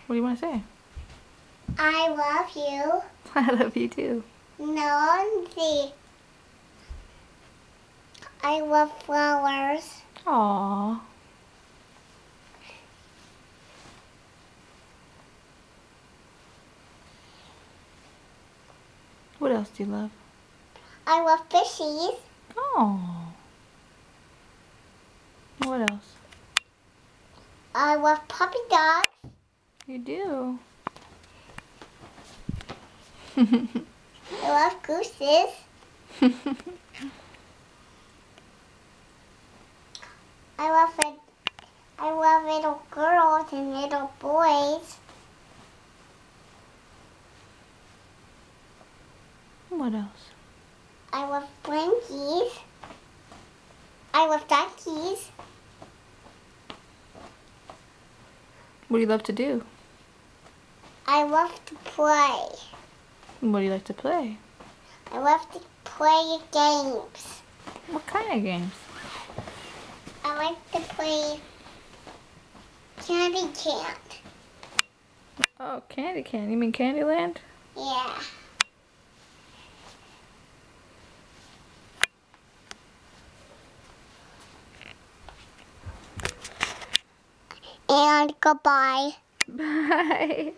What do you want to say? I love you. I love you too. Nancy. I love flowers. Aww. What else do you love? I love fishies. Oh. What else? I love puppy dogs. You do. I love gooses. I love little girls and little boys. What else? I love blankies. I love duckies. What do you love to do? I love to play. What do you like to play? I love to play games. What kind of games? I like to play Candy Can. Oh, Candy Can. You mean Candyland? Yeah. And goodbye. Bye.